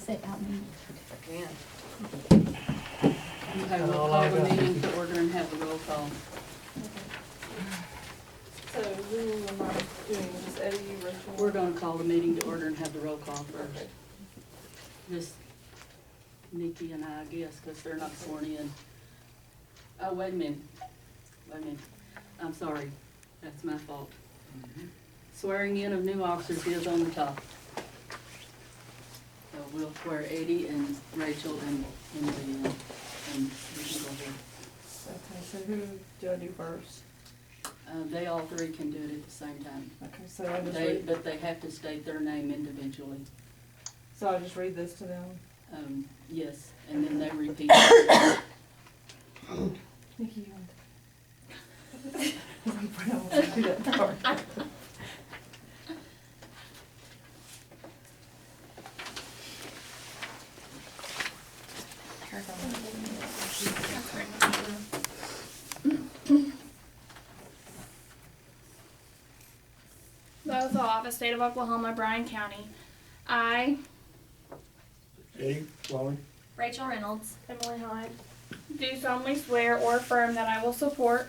set out meeting. Okay, we'll call the meeting to order and have the roll call. So who am I doing, just Eddie, Rachel? We're gonna call the meeting to order and have the roll call first. Okay. Just Nikki and I guess, because they're not sworn in. Oh, wait a minute. I'm sorry. That's my fault. Swearing in of new officers is on the top. So we'll swear Eddie and Rachel and Emily in, and we can go ahead. Okay, so who do I do first? They all three can do it at the same time. Okay, so I just read, But they have to state their name individually. so I just read this to them? Yes, and then they repeat it. Nikki, you want to? I'm afraid I won't do that part. Both office, State of Oklahoma, Bryan County. I, Eddie, Wally, Rachel Reynolds. Emily Hyde, do solemnly swear or affirm that I will support,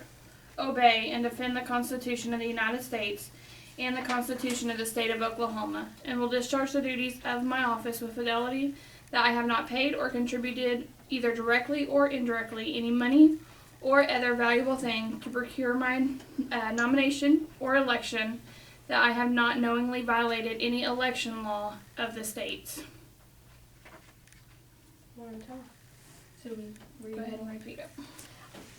obey, and defend the Constitution of the United States and the Constitution of the State of Oklahoma, and will discharge the duties of my office with fidelity, that I have not paid or contributed either directly or indirectly any money or other valuable thing to procure my nomination or election, that I have not knowingly violated any election law of the state. Should we read Go it? ahead and repeat it.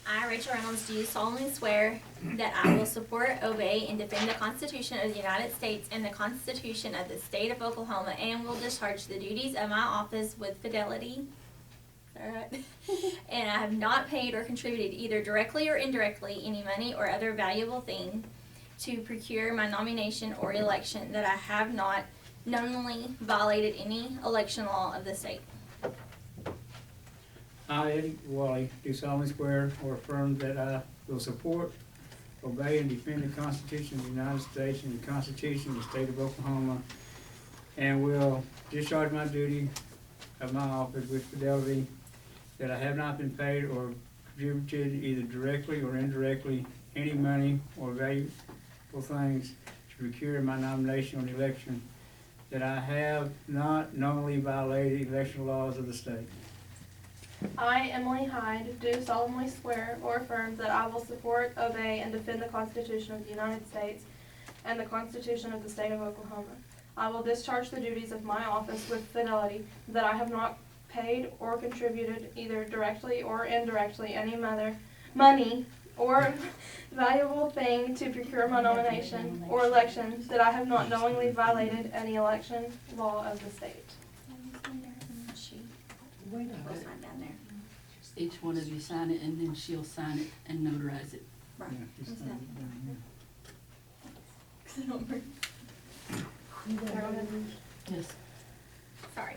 I, Rachel Reynolds, do solemnly swear that I will support, obey, and defend the Constitution of the United States and the Constitution of the State of Oklahoma, and will discharge the duties of my office with fidelity. Is that right? And I have not paid or contributed either directly or indirectly any money or other valuable thing to procure my nomination or election, that I have not knowingly violated any election law of the state. I, Eddie, Wally, do solemnly swear or affirm that I will support, obey, and defend the Constitution of the United States and the Constitution of the State of Oklahoma, and will discharge my duty of my office with fidelity, that I have not been paid or contributed either directly or indirectly any money or valuable things to procure my nomination or election, that I have not knowingly violated election laws of the state. I, Emily Hyde, do solemnly swear or affirm that I will support, obey, and defend the Constitution of the United States and the Constitution of the State of Oklahoma. I will discharge the duties of my office with fidelity, that I have not paid or contributed either directly or indirectly any money or valuable thing to procure my nomination or election, that I have not knowingly violated any election law of the state. We'll sign down there. Each one of you sign it, and then she'll sign it and notarize it. Right. Yeah, just Is sign that- it down here. Yes. Sorry.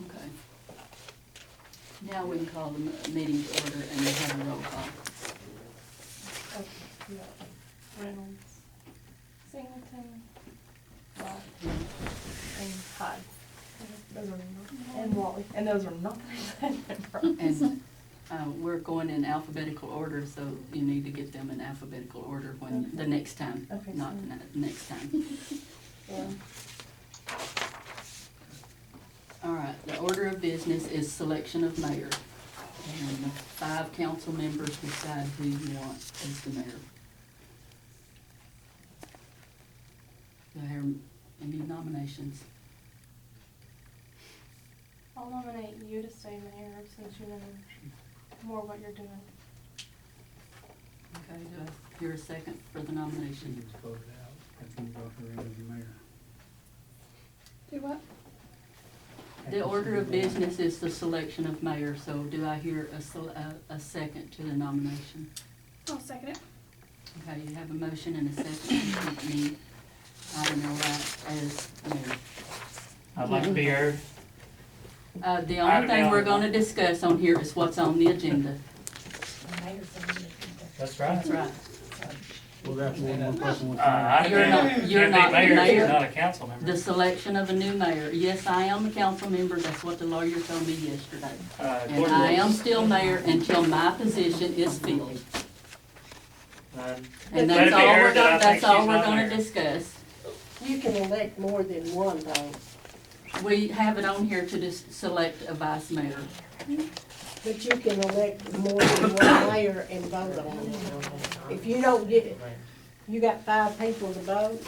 Okay. Now we can call the meeting to order and then have a roll call. Okay, yeah. Reynolds, Singleton, Watt, and Hyde. Those are not, and Wally, and those are not the names. And we're going in alphabetical order, so you need to get them in alphabetical order when, the next time, Okay, not sorry. next time. Yeah. All right, the order of business is selection of mayor. And the 5 council members decide who you want as the mayor. Do I hear any nominations? I'll nominate you to stay mayor since you know more what you're doing. Okay, do I hear a second for the She nomination? gets voted out, after you vote her in as the mayor. Do what? The order of business is the selection of mayor, so do I hear a second to the nomination? I'll second it. Okay, you have a motion and a second to keep me, Item Elliott, as mayor. I'd like to be heard. The only thing we're gonna discuss on here is what's on the agenda. That's right. That's right. Well, that's one more person. I You're not- agree. you're Can't be not mayor, mayor. she's not a council member. The selection of a new mayor. Yes, I am a council member, that's what the lawyer told me yesterday. And I am still mayor until my position is filled. And Let it be heard that I think that's all she's we're not gonna mayor. discuss. You can elect more than one though, We have it on here to select a vice mayor. but you can elect more than one mayor and vote on it. If you don't get it, you got 5 people to vote,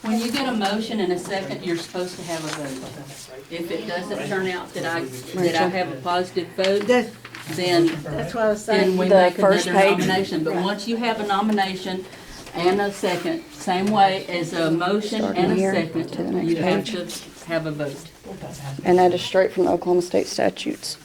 When you get a motion and a second, you're supposed to have a vote. If it doesn't turn out that I have a positive vote, that's, then that's what I was then saying. we The make first another page. nomination. But once you have a nomination and a second, same way as a motion Starting and a here to the second, next you have page. to have a vote. And that is straight from the Oklahoma State statutes.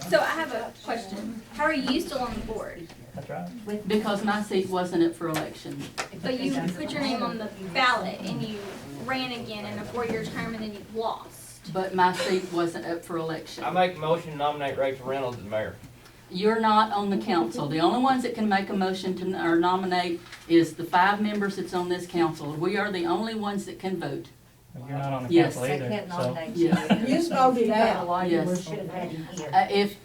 So I have a question. How are you still on the board? That's right. Because my seat wasn't up for election. But you put your name on the ballot and you ran again in a 4-year term and then you lost. But my seat wasn't up for election. I make a motion to nominate Rachel Reynolds as mayor. You're not on the council. The only ones that can make a motion to, or nominate is the 5 members that's on this council. We are the only ones that can vote. You're not on the Yes. council either, so. Yeah. You voted out. Yes. If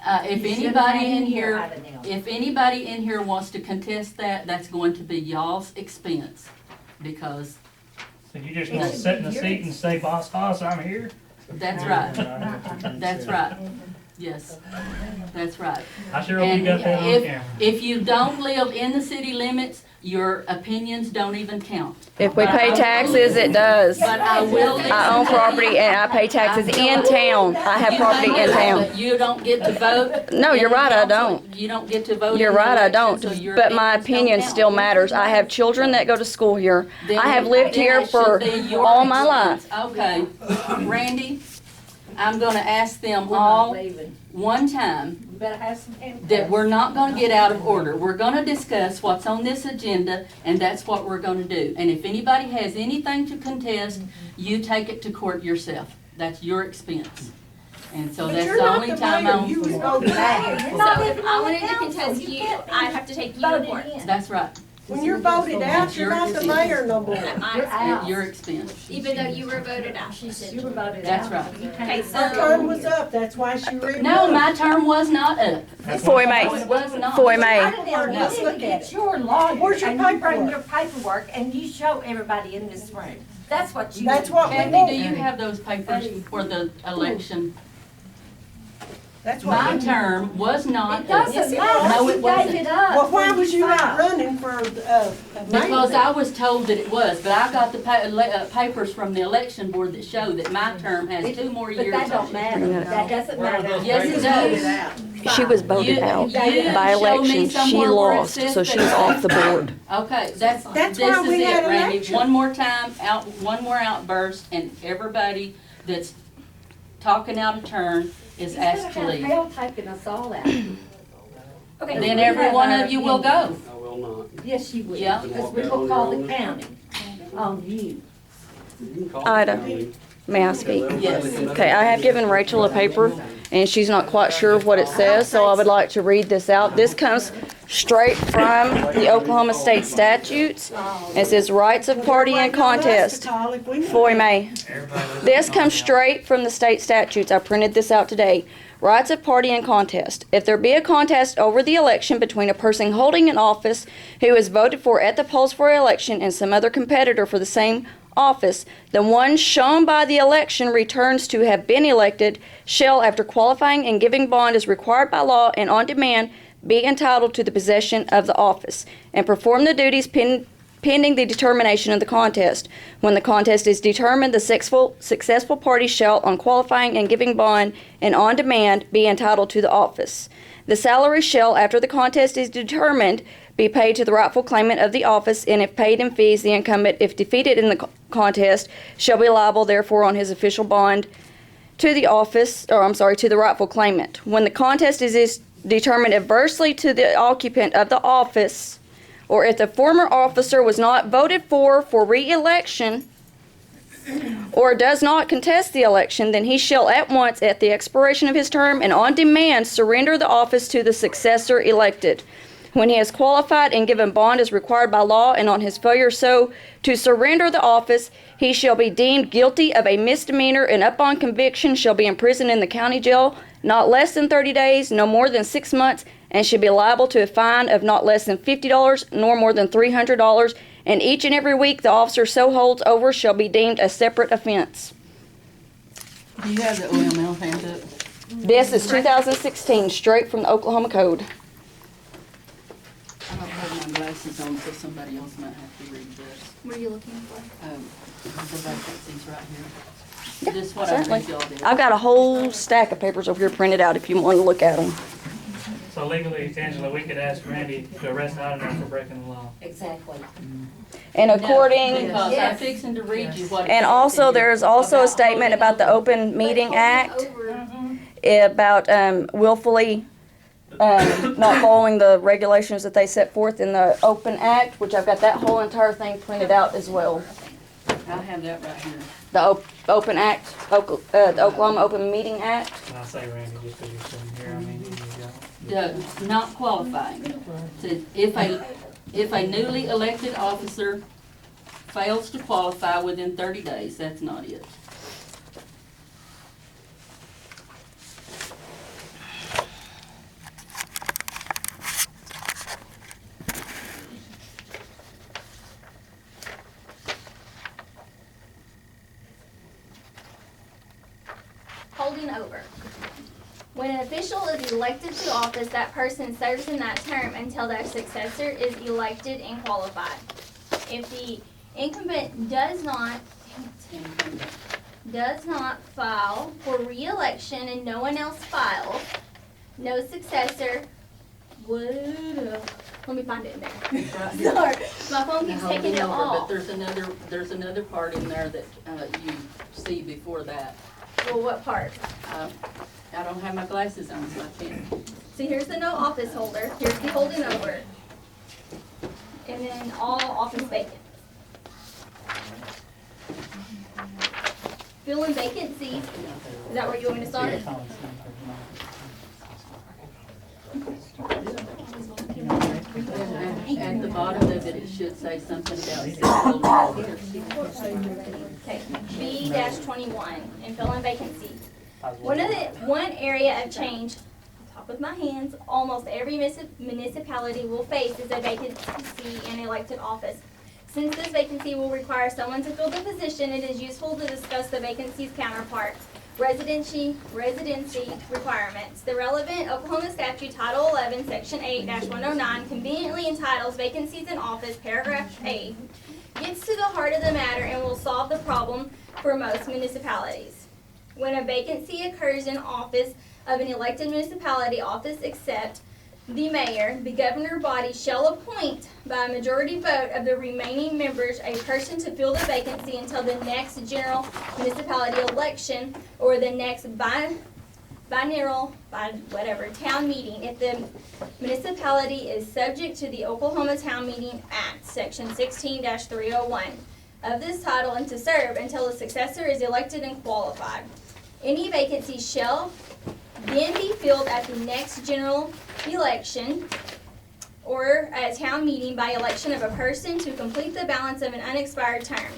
anybody in here, if anybody in here wants to contest that, that's going to be y'all's expense. Because So you just want to sit in the seat and say, boss, I'm here? that's right. That's right. Yes, that's right. I sure hope you And got that on camera. if you don't live in the city limits, your opinions don't even count. If we pay taxes, it does. But I will. I own property and I pay taxes in town. I have property in town. But you don't get to vote. No, you're in the right, I council. don't. You don't get to vote. You're in the right, I election, don't. so your But my opinions don't opinion count. still matters. I have children that go to school here. Then I have it- lived then here it for should be your all my life. expense. Okay, Randy, I'm gonna ask them all one time that we're not gonna get out of order. We're gonna discuss what's on this agenda, and that's what we're gonna do. And if anybody has anything to contest, you take it to court yourself. That's your expense. And so But that's you're the not only the time mayor, I'm. you was voted out. So if I wanted to contest you, I'd have to take you to court. That's right. When you're voted out, you're not the mayor no more. At my At expense, your expense. even though you were voted out. That's right. Okay, Her term so was up, that's why she re. No, my term was not up. Foy May. It was not. Foy May. Let's You look need to at get it. your lawyer Where's your and you bring paperwork? your paperwork and you show everybody in this room. That's what you. That's what we Kathy, want. do you have those papers for the election? That's what My we. term was not It up. doesn't matter. No, it You wasn't. gave it up. Well, why when was you not filed. running for, mayor? Because I was told that it was, but I got the papers from the election board that show that my term has 2 more But years. that don't matter. That doesn't matter. Yes, it does. She was voted You- out you by show me election. She somewhere where it lost, says so that- she's off the board. Okay, this why is we had it, Randy. election. One more time, one more outburst, and everybody that's talking out of turn is asked to leave. Hell taking us all out. okay, Then every one of you will go. I will not. Yes, you will. Yeah. Because we will call the county on you. You can call Ida, me. may I speak? Yes. Okay, I have given Rachel a paper, and she's not quite sure what it says, so I would like to read this out. This comes straight from the Oklahoma State statutes. It says rights of party and contest. Foy May. This comes straight from the state statutes. I printed this out today. Rights of party and contest. If there be a contest over the election between a person holding an office who is voted for at the polls for election and some other competitor for the same office, the one shown by the election returns to have been elected shall, after qualifying and giving bond as required by law and on demand, be entitled to the possession of the office and perform the duties pending the determination of the contest. When the contest is determined, the successful party shall, on qualifying and giving bond and on demand, be entitled to the office. The salary shall, after the contest is determined, be paid to the rightful claimant of the office, and if paid in fees, the incumbent, if defeated in the contest, shall be liable therefore on his official bond to the to the rightful claimant. When the contest is determined adversely to the occupant of the office, or if the former officer was not voted for re-election, or does not contest the election, then he shall at once, at the expiration of his term and on demand, surrender the office to the successor elected. When he has qualified and given bond as required by law, and on his failure so to surrender the office, he shall be deemed guilty of a misdemeanor, and upon conviction shall be imprisoned in the county jail not less than 30 days, no more than 6 months, and should be liable to a fine of not less than $50 nor more than $300, and each and every week the officer so holds over shall be deemed a separate offense. Do you have the OML handbook? This is 2016, straight from the Oklahoma Code. I don't have my glasses on, so somebody else might have to read this. What are you looking for? The vacancies right here. This is what I Certainly. think y'all did. I've got a whole stack of papers over here printed out if you want to look at them. So legally, Angela, we could ask Randy to arrest Idaho for breaking the law. Exactly. And according, Because I'm Yes. fixing to read you what. it and says also in here there's also a about statement holding about the over. Open Meeting Act, Over. about willfully not following the regulations that they set forth in the Open Act, which I've got that whole entire thing printed out as well. I have that right here. The Open Act, the Oklahoma Open Meeting Act. And I say Randy just because you're sitting here, I mean, you got. Not qualifying. Says if a newly elected officer fails to qualify within 30 days, that's not it. Holding over. When an official is elected to office, that person serves in that term until their successor is elected and qualified. If the incumbent does not file for re-election and no one else files, no successor would, let me find it in there. Sorry, my phone keeps Now, taking it hold over, off. But there's another part in there that you see before that. Well, what part? I don't have my glasses on, so I can't. So here's the no office holder, here's the holding over, and then all office vacant. Filling vacancies, is that where you want me to start? At the bottom of it, it should say something about Okay, B-21, and filling vacancy. One area of change, top of my hands, almost every municipality will face is a vacancy in elected office. Since this vacancy will require someone to fill the position, it is useful to discuss the vacancy's counterpart, residency requirements. The relevant Oklahoma statute, Title 11, Section 8-109, conveniently entitles Vacancies in Office, Paragraph A, gets to the heart of the matter and will solve the problem for most municipalities. When a vacancy occurs in office of an elected municipality office except the mayor, the governor body shall appoint by a majority vote of the remaining members a person to fill the vacancy until the next general municipality election or the next town meeting if the municipality is subject to the Oklahoma Town Meeting Act, Section 16-301 of this title, and to serve until a successor is elected and qualified. Any vacancy shall then be filled at the next general election or a town meeting by election of a person to complete the balance of an unexpired term.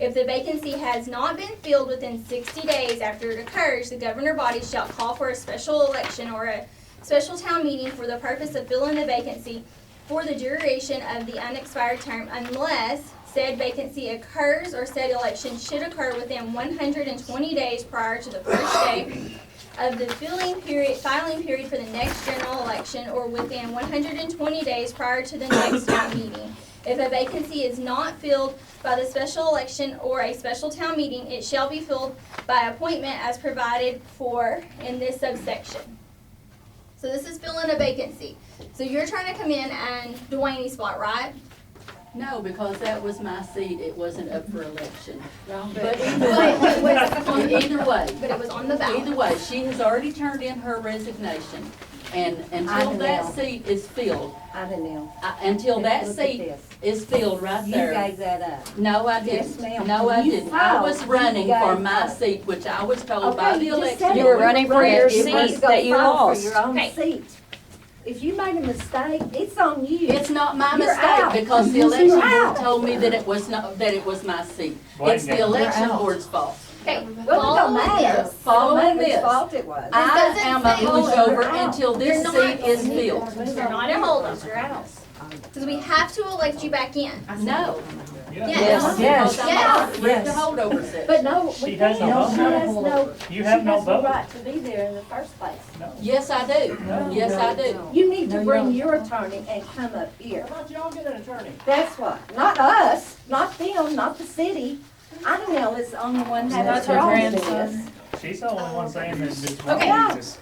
If the vacancy has not been filled within 60 days after it occurs, the governor body shall call for a special election or a special town meeting for the purpose of filling the vacancy for the duration of the unexpired term unless said vacancy occurs or said election should occur within 120 days prior to the first day of the filing period for the next general election or within 120 days prior to the next town meeting. If a vacancy is not filled by the special election or a special town meeting, it shall be filled by appointment as provided for in this subsection. So this is filling a vacancy. So you're trying to come in and Dwayne's spot, right? No, because that was my seat, it wasn't up for election. But But either way, but it was on the ballot. either way, she has already turned in her resignation. And until that seat is filled, I don't know. until that Look at seat this. is filled right You there. gave that up. No, I Yes, didn't. ma'am. No, I You didn't. I was filed. running You for gave my up. seat, which I was told by Okay, the you just election. said You were it. running for Right. your You were seat to go that you fight lost. For your own Okay. seat. If you made a mistake, it's on you. It's not my You're mistake out. because the You're election board out. told me that it was not, that it was my seat. Blame It's the them. election out. board's fault. Okay, Well, it don't following matter. this. Following It don't matter this. whose fault it was. I doesn't am say- a pushover You're out. until this You're not. seat is filled. You're not a holdover. Because we have to elect you back in. No. Yes. Yes. Because I'm not with the Yes. holdover section. But no, She we has can't. no vote. She has no. You have no She has vote. no right to be there in the first place. Yes, I do. Yes, I do. You need No, to you bring don't. your attorney and come up here. How about y'all get an attorney? That's what. Not us, not them, not the city. Idell is the only one that has That's her problems with grandson. this. She's the only one saying that it's Okay. wrong. It's-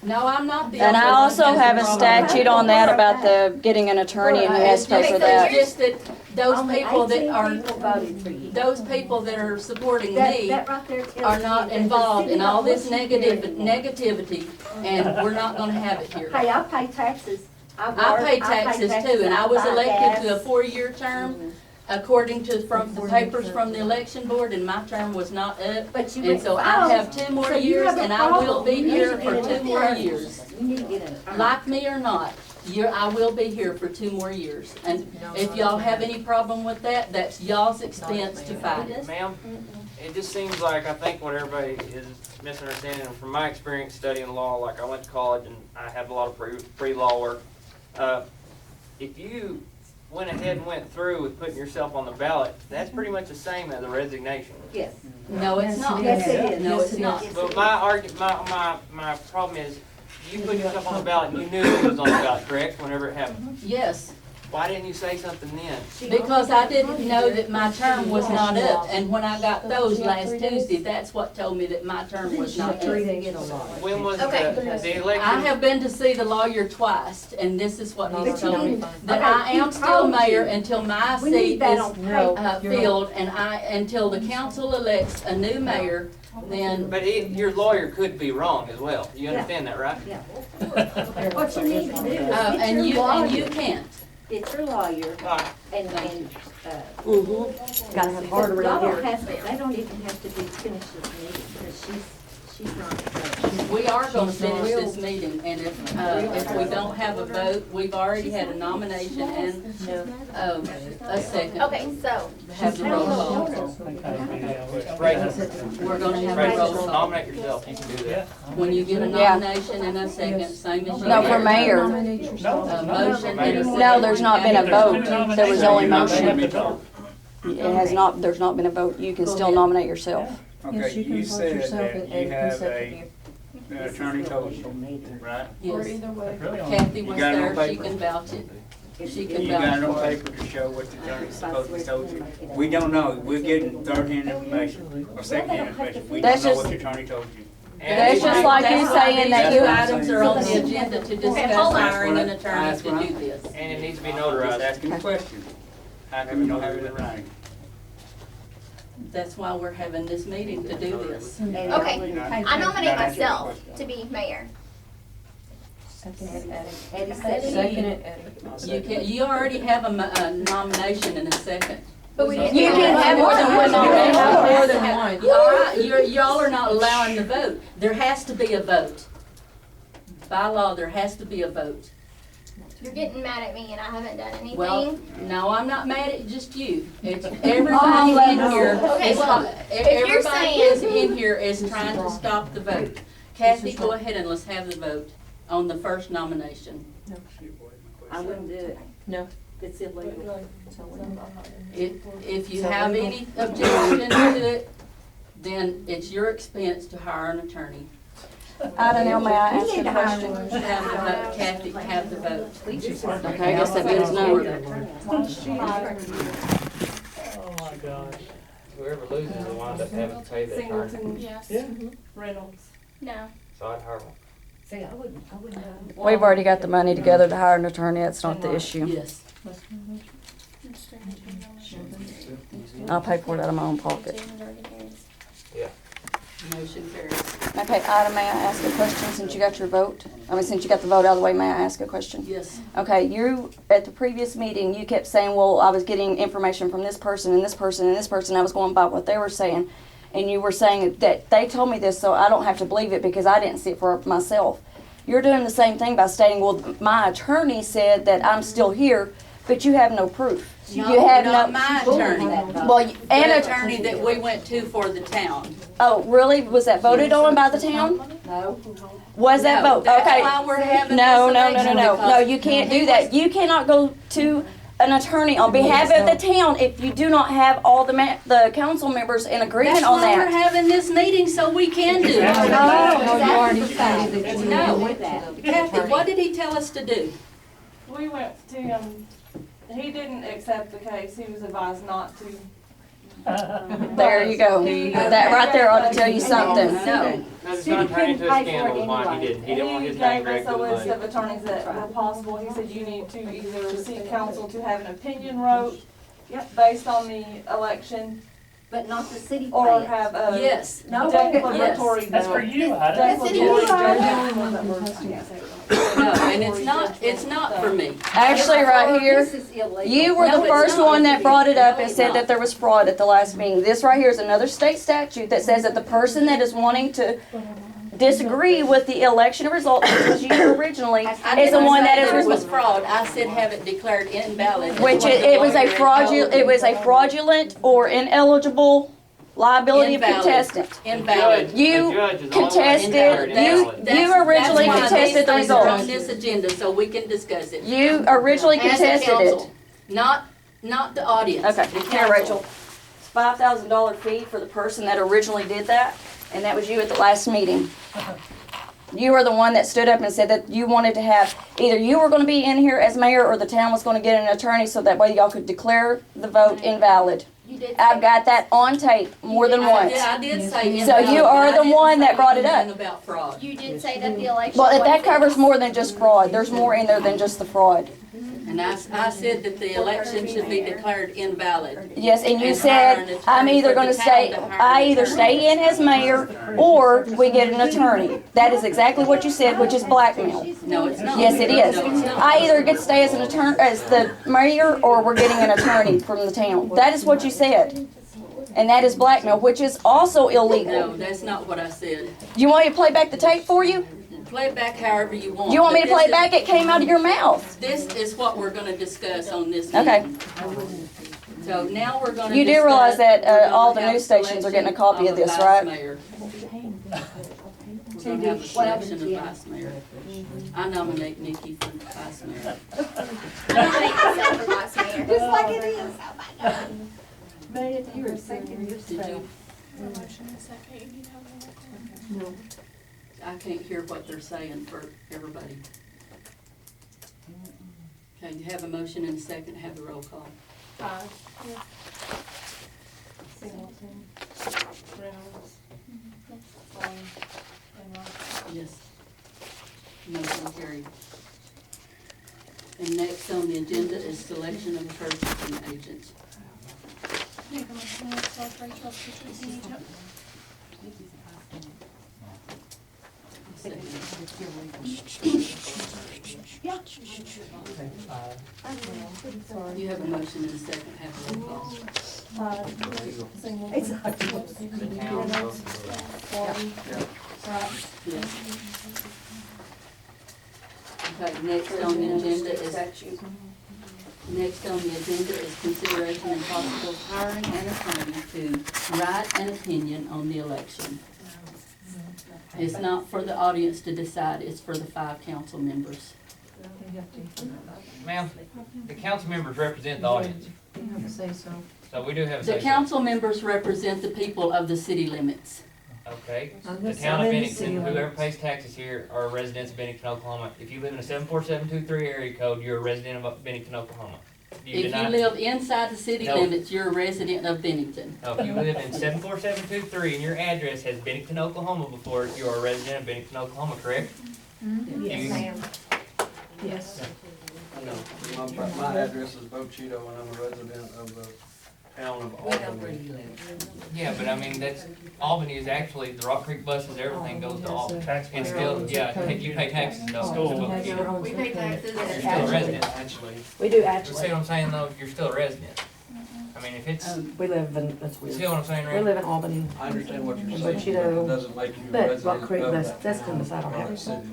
No, I'm not the And I only one also that's have a problem. statute on that about the getting an attorney and who has to pay for It's that. just that those Only people that 18 are, people voted for you. those people that are supporting That, me that right there tells are you not that the involved city in all don't this want you here anymore. negativity, and we're not gonna have it here. Hey, I pay taxes. I pay taxes too, and I was buy elected to a gas. 4-year term, according to, from the papers from the election board, and my term was not up. But you And went so I filed, have 2 more so you years, have a and I will problem. be You need here to for get 2 an more attorney. years. You need to get an attorney. Like me or not, I will be here for 2 more years. And if y'all have any problem with that, that's y'all's expense to fight it. Ma'am, it just seems like, I think what everybody is misunderstanding, and from my experience studying law, like I went to college and I had a lot of pre-law work. If you went ahead and went through with putting yourself on the ballot, that's pretty much the same as a resignation. Yes. No, it's not. Yes, it is. No, Yes, it's it not. is. But my problem is, you put yourself on the ballot and you knew it was on the ballot, correct, whenever it happened? Yes. Why didn't you say something then? Because I didn't know that my term was not up, and when I got those last Tuesday, that's what told me that my term was not up. When was Okay. the I election? have been to see the lawyer twice, and this is what he's But you told me, didn't. that Okay, I he am still told mayor you. until my We seat need that is on paper. filled, and until the council elects a new mayor, then, But your lawyer could be wrong as well. You understand that, right? Yeah. What you need to do is get and your you lawyer, can't. get your lawyer Right. and, Gotta have harder y'all around don't here. have to, they don't even have to be finished this meeting, because she's not. We are gonna finish this meeting, and if we don't have a vote, we've already had a nomination and, a second. Okay, so, Have the roll call. We're gonna have a roll call. Nominate yourself, you can do that. When you get a Yeah. nomination and a second, same as you. No, for mayor. A motion and a second. No, there's not been a vote. There was only motion. motion. It has not, there's not been a vote. You can still nominate yourself. Yes, Okay, you can you vote said yourself that at you any have consecutive. an attorney told you, right? Yes. Really on- Kathy was You got it on there, she paper? can vouch it. She can You got vouch it on for it. paper to show what the attorney supposedly told you? We don't know, we're getting third-hand information, or second-hand information, we don't That's know what just- the attorney told you. That's just like you saying that These you. items are on the agenda to discuss hold on. hiring an attorney to do this. And it needs to be I'm just notarized. asking a question. How come you don't have it in writing? That's why we're having this meeting, to do this. okay, I nominate myself to be mayor. Eddie said Second it, You already have a nomination and a second. But we didn't. You can have more than one nomination. More than one. All right, y'all are not allowing the vote. There has to be a vote. By law, there has to be a vote. You're getting mad at me and I haven't done anything. Well, no, I'm not mad at just you. It's everybody in here. Okay, is- well, if you're Everybody saying- is in here is trying to stop the vote. Kathy, go ahead and let's have the vote on the first nomination. I wouldn't do it. No. It's illegal. If you have any objection to it, then it's your expense to hire an attorney. I don't know, may I You ask need a to hire question? one. Have the vote, Kathy, have the vote. Okay, I guess that means no. Oh, my gosh. Whoever loses will wind up having to pay the attorney. Yes. Yeah. Reynolds. No. So I'd hire one. See, I wouldn't know. We've already got the money together to hire an attorney, that's not the issue. Yes. I'll pay for it out of my own pocket. Motion carries. Okay, Ida, may I ask a question since you got your vote? I mean, since you got the vote out of the way, may I ask a question? Yes. Okay, you, at the previous meeting, you kept saying, well, I was getting information from this person and this person and this person. I was going by what they were saying. And you were saying that they told me this, so I don't have to believe it because I didn't see it for myself. You're doing the same thing by stating, well, my attorney said that I'm still here, but you have no proof. You have Not my attorney. Well, The and attorney that we went to for the town. oh, really? Was that voted on by the town? No. Was that No, vote? that's Okay. why we're having No, this no, no, no, election, no. because No, you can't do that. You cannot go to an attorney on behalf of the town if you do not have all the council members in agreement That's on why we're that. having this meeting, so we can do it. No, you already stated that you No. with that. Kathy, what did he tell us to do? We went to him, he didn't accept the case, he was advised not to. There you go. That right there ought to tell you something. No. Because it's gonna turn into a scandal of mine, he didn't. He didn't want his name gave us dragged a through the list mud. of attorneys that were possible. He said you need to either seek counsel to have an opinion wrote based on the election, But not the city or plan. have a Yes. No, declaratory. That's for you, Ida. Declaratory That's judgment. No, and it's not for me. Actually, right here, This is illegal. you were No, the it's first not. one that brought it up and It's said not. that there was fraud at the last meeting. This right here is another state statute that says that the person that is wanting to disagree with the election result, which was you originally, I is the didn't one say that is there was responsible. fraud. I said have it declared invalid. Which it was a fraudulent, it was a fraudulent or ineligible liability of Invalid. contestant. Invalid. You The judge is the only one that contested, declared it you, valid. you originally That's why contested the these things are on results. this agenda, so we can discuss it. You originally As a contested it. council, not the audience. Okay, the here, council. Rachel. It's $5,000 fee for the person that originally did that, and that was you at the last meeting. You were the one that stood up and said that you wanted to have, either you were gonna be in here as mayor or the town was gonna get an attorney so that way y'all could declare the vote invalid. You did I've say- got that on tape more than once. I did say So invalid. you are but I the didn't one that say brought it up. anything about fraud. You did say that the election. Well, if that wasn't- covers more than just fraud, there's more in there than just the fraud. And I said that the election should be declared invalid. Yes, and you And hire an said, I'm attorney either for the gonna town stay, to hire I an either attorney. stay in as mayor, or we get an attorney. That is exactly what you said, which is blackmail. No, it's not. Yes, it is. No, it's not. I either get to stay as an attorney, as the mayor, or we're getting an attorney from the town. That is what you said. And that is blackmail, which is also No, illegal. that's not what I said. You want me to play back the tape for you? Play it back however you want. You want me but to play this it back? It came out of your mouth. This is what we're gonna discuss on this Okay. meeting. So now we're gonna You do discuss- realize that, we're gonna all the have news stations are getting a copy of selection this, vice right? mayor. We're gonna have a selection of vice mayor. I nominate Nikki for vice mayor. I nominate myself for vice mayor. Just like it is. Oh my God. Meredith, you were second Did yourself. you? No. I can't hear what they're saying for everybody. Okay, you have a motion and a second, have the roll call. Singleton, Reynolds, and Ross. Yes. Motion carried. And next on the agenda is selection of purchasing agents. Make a motion to select Rachel as purchasing agent. Second. Yeah. You have a motion and a second, have a roll call. Singleton, It's not Reynolds, Wally, Ross. Yes. Okay, next on the agenda is, next on the agenda is consideration and possible hiring an attorney to write an opinion on the election. It's not for the audience to decide, it's for the 5 council members. Ma'am, the council members represent the audience, so we do have a The say. council members represent the people of the city limits. Okay, the town of Bennington, whoever pays taxes here are residents of Bennington, Oklahoma. If you live in a 74723 area code, you're a resident of Bennington, Oklahoma. You If you deny- live inside the city No. limits, you're a resident of Bennington. No, if you live in 74723 and your address has Bennington, Oklahoma before it, you are a resident of Bennington, Oklahoma, correct? Yes, ma'am. Yes. No. My address is Bo Cheeto and I'm a resident of the town of Albany. Yeah, but I mean, that's, Albany is actually, the Rock Creek buses, everything goes to Albany. It's still, yeah, you pay taxes, though. We We pay taxes. You're still a resident, actually. We do You see actually. what I'm saying, though? You're still a resident. I mean, if it's, We live in, that's you weird. see what I'm saying, We Randy? live in Albany, I understand what you're But saying, you but know, it doesn't make you a but resident Rock Creek, of that's that town. beside our or house. city.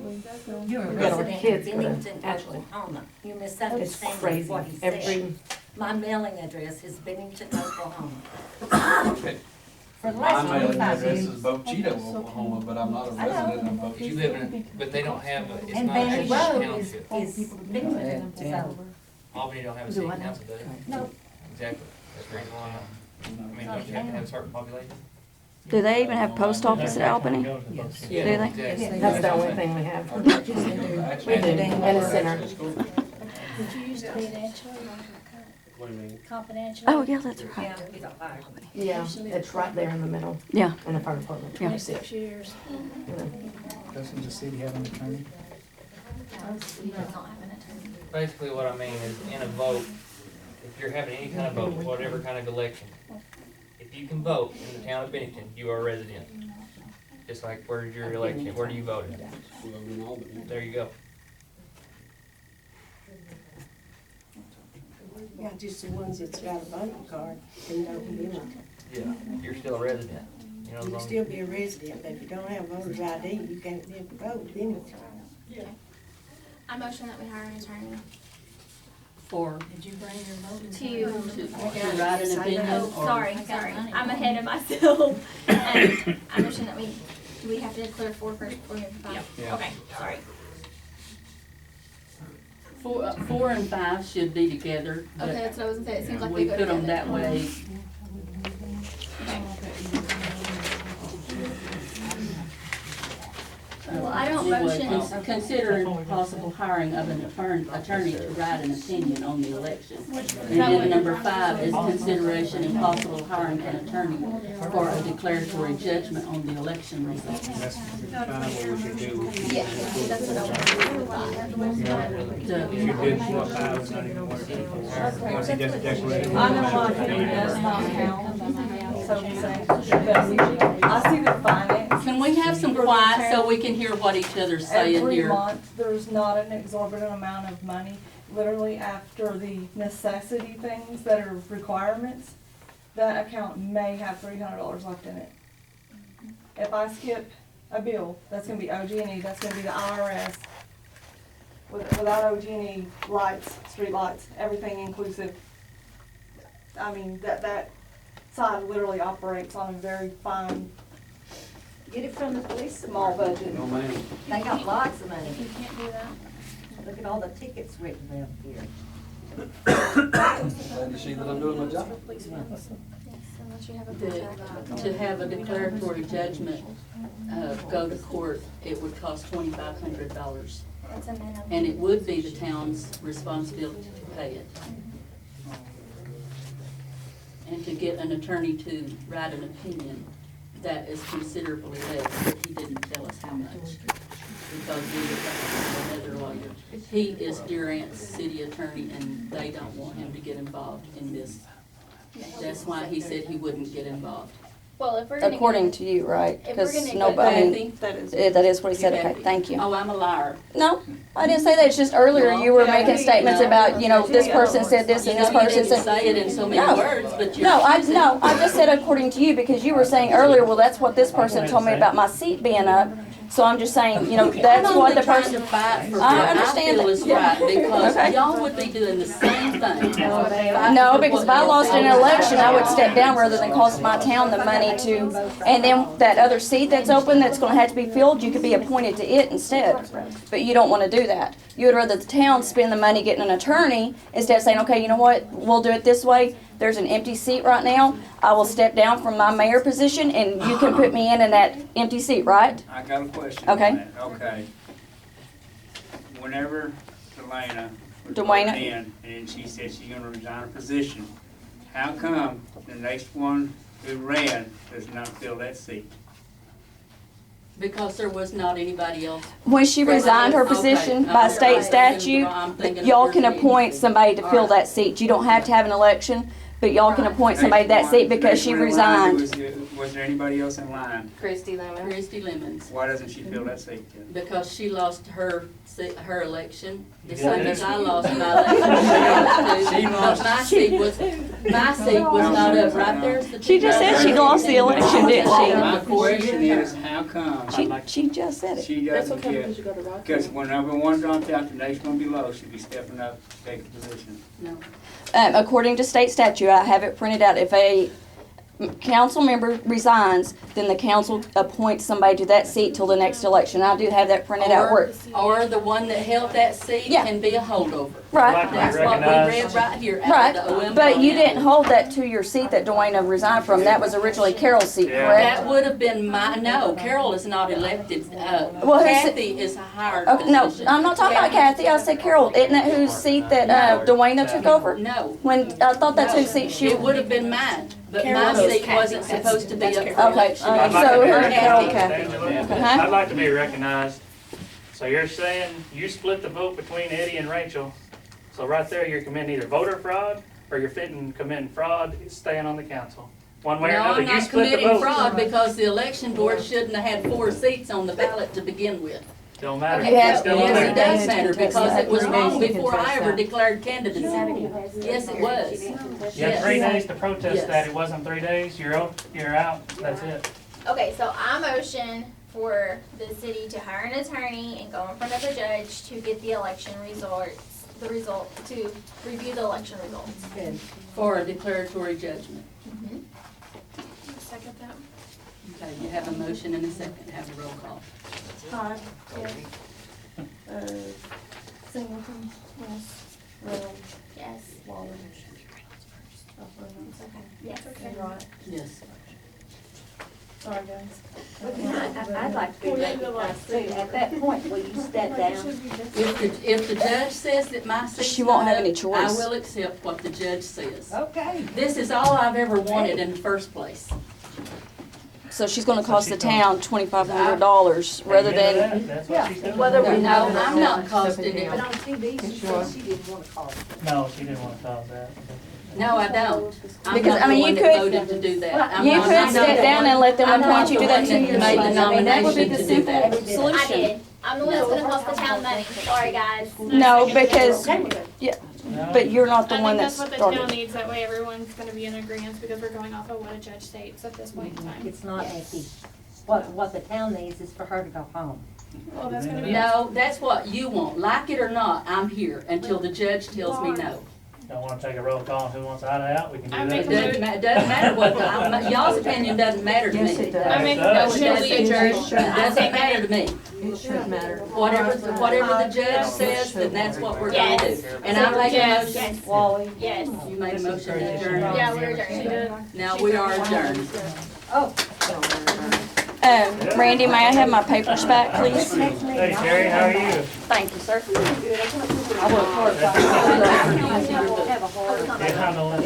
You're a We got our resident kids of go to Bennington, Ashland. Oklahoma. You It's misunderstand crazy. what he said. Every, My mailing address is Bennington, Oklahoma. Okay. For the My last mailing 25 address years. is Bo Cheeto, Oklahoma, but I'm not a resident of Bo But you Cheeto. live in, but they don't have, it's And not Banny actually a Road township. is Bennington, so, Albany don't have a city council, does it? no. Exactly. That's the reason why. I mean, don't you have to have a certain population? Do they even have post office at Albany? Yeah, Do they? exactly. that's the only thing we have. Our taxes are actually- We do, and a center. Would you use confidential, What do you mean? confidential? Oh, yeah, that's right. Yeah, we don't like them. Yeah, it's right there in the middle, Yeah. in the fire department. Yeah. 26 years. You know. Doesn't the city have an attorney? We don't have an attorney. Basically, what I mean is, in a vote, if you're having any kind of vote, whatever kind of election, if you can vote in the town of Bennington, you are a resident. Just like, where's your election, where do you vote? We live in Albany. There you go. Yeah, just the ones that's got a voting card can go to them. Yeah. You're still a resident, you know, as You long can as. still be a resident, but if you don't have voter's ID, you can't be able to vote anyway. I motion that we hire an attorney For, Did you bring your voting? to write an opinion Oh, or. sorry, I'm ahead of myself. I motion that we, do we have to declare 4 first before we have 5? Yeah. Okay, sorry. 4 and 5 should be together, Okay, but that's what I was gonna say, it seems like we they go put them together. that way. Well, I don't Anyway, motion, considering possible hiring of an attorney to write an opinion on the election. And that then would- number 5 is consideration and possible hiring an attorney for a declaratory judgment on the election results. That's kind of what we should do. yeah, that's what I want to do. You should do what I was not even working for. Once he does the declaration. I know my opinion does not count, so to say, but I see the finance. Can we have some quiet so we can hear what each other's saying Every here? month, there's not an exorbitant amount of money, literally after the necessity things that are requirements, that account may have $300 left in it. If I skip a bill, that's gonna be OG&E, that's gonna be the IRS. Without OG&E, lights, street lights, everything inclusive. I mean, that side literally operates on a very fine, Get it from the police small department. budget. No, ma'am. They got lots of money. You can't do that. Look at all the tickets written down here. Glad to see that I'm doing my job. Yes, unless you have a The- contract. To have a declaratory judgment, go to court, it would cost $2,500. That's a minimum. And it would be the town's responsibility to pay it. And to get an attorney to write an opinion, that is considerably less, but he didn't tell us how much. Because we would have to have another lawyer. He is Durant's city attorney and they don't want him to get involved in this. That's why he said he wouldn't get involved. Well, if we're gonna. According to you, right? If we're Because gonna go nobody, Kathy? that is what he said, okay, thank you. Oh, I'm a liar. No, I didn't say that, it's just earlier you were making statements about, you know, this person said this You and this know, you person didn't said. say it in so many No. words, but you're. No, I just said according to you, because you were saying earlier, well, that's what this person told me about my seat being up. So I'm just saying, you know, that's what the person. I'm only trying to fight for I what I understand feel that. is right, because Okay. y'all would be doing the same thing. No, because if I lost an election, I would step down rather than cost my town the money to, and then that other seat that's open, that's gonna have to be filled, you could be appointed to it instead. But you don't wanna do that. You would rather the town spend the money getting an attorney instead of saying, okay, you know what, we'll do it this way. There's an empty seat right now. I will step down from my mayor position and you can put me in that empty seat, right? I got a question. Okay. on that. Okay. Whenever Delana Dwayne? in, and she said she's gonna resign her position. How come the next one who ran does not fill that seat? Because there was not anybody else. When she resigned her position by state statute, y'all can appoint somebody to fill that seat. You don't have to have an election, but y'all can appoint somebody to that seat because she resigned. Was there anybody else in line? Christy Lemons. Why doesn't she fill that seat then? Because she lost her election, the same as I lost my election. She lost. But my seat was not up, right there's the. She just said she lost the election, didn't My question is, how come she? She just said it. she doesn't get, because when number one dropped out, the next one below should be stepping up to take the position. No. According to state statute, I have it printed out, if a council member resigns, then the council appoints somebody to that seat till the next election. I do have that printed out where. Or the one that held that seat Yeah. can be a holdover. Right, That's what we read right here out of the right, OM. but you didn't hold that to your seat that Dwayne resigned from, that was originally Carol's seat, correct? That would have been no, Carol is not elected, Well, who's- Kathy is a hired Okay, no, position. I'm not talking about Kathy, I said Carol, isn't that whose seat that, Dwayne took over? No. When, I thought that's whose seat she. It would have been mine, but my Carol seat Kathy. wasn't supposed to be up for Okay, election. so I'd like her, to be Carol, recognized. Kathy. Angela, Huh? I'd like to be recognized. So you're saying you split the vote between Eddie and Rachel. So right there, you're committing either voter fraud or you're committing fraud staying on the council. One way or No, another, I'm you not split the committing vote. fraud because the election board shouldn't have had 4 seats on the ballot to begin with. Don't matter. You have- It's still on Yes, it there. does matter because it was wrong before I ever declared candidacy. Yes, it was. You have 3 Yes. days to protest Yes. that. It wasn't 3 days. You're out. That's it. Okay, so I motion for the city to hire an attorney and go in front of a judge to get the election results, to review the election results. For a declaratory judgment. Second that. Okay, you have a motion and a second. Have a roll call. Todd, yes. Singleton, yes. Reynolds, Yes. Waller. Yes. And Wright. Yes. Sorry, guys. I'd like to be recognized too. At that point, will you step down? If the judge says that my seat's She won't not have any up, choice. I will accept what the judge says. Okay. This is all I've ever wanted in the first place. So she's gonna cost the town $2,500 rather than, That's what she's doing. Whether we No, know. I'm not costing it. But on TV, she said she didn't want to call it. No, she didn't want to call that. No, I don't. I'm Because, not I mean, the one you that could- voted to do that. I'm you not- could I'm not step the down one- and let them I'm not appoint you the to that one 2 that years. made the I mean, that would be nomination the to do simple that. I solution. did. I'm the one that's gonna cost the town money. Sorry, guys. No, because, No. but you're not the I one think that that's what the town started. needs, that way everyone's gonna be in agreement because we're going off of what a judge states at this point in time. It's not Becky. What the town needs is for her to go home. Well, that's gonna be. No, that's what you want. Like it or not, I'm here until the judge tells me no. Don't want to take a roll call on who wants out out. We can I do make that. It doesn't matter what, y'all's opinion doesn't matter to me. Yes, it does. I make a It does. motion we adjourn. It doesn't matter to me. It should matter. Whatever the judge says, then that's what we're gonna do. Yes. And I make a Yes. motion. Yes. Wally. Yes. You made a motion to adjourn. Yeah, we're adjourned. Now we are adjourned. Oh. Randy, may I have my papers back, please? Hey, Terry, how are you? Thank you, sir. I work hard. Yeah, I'm the one.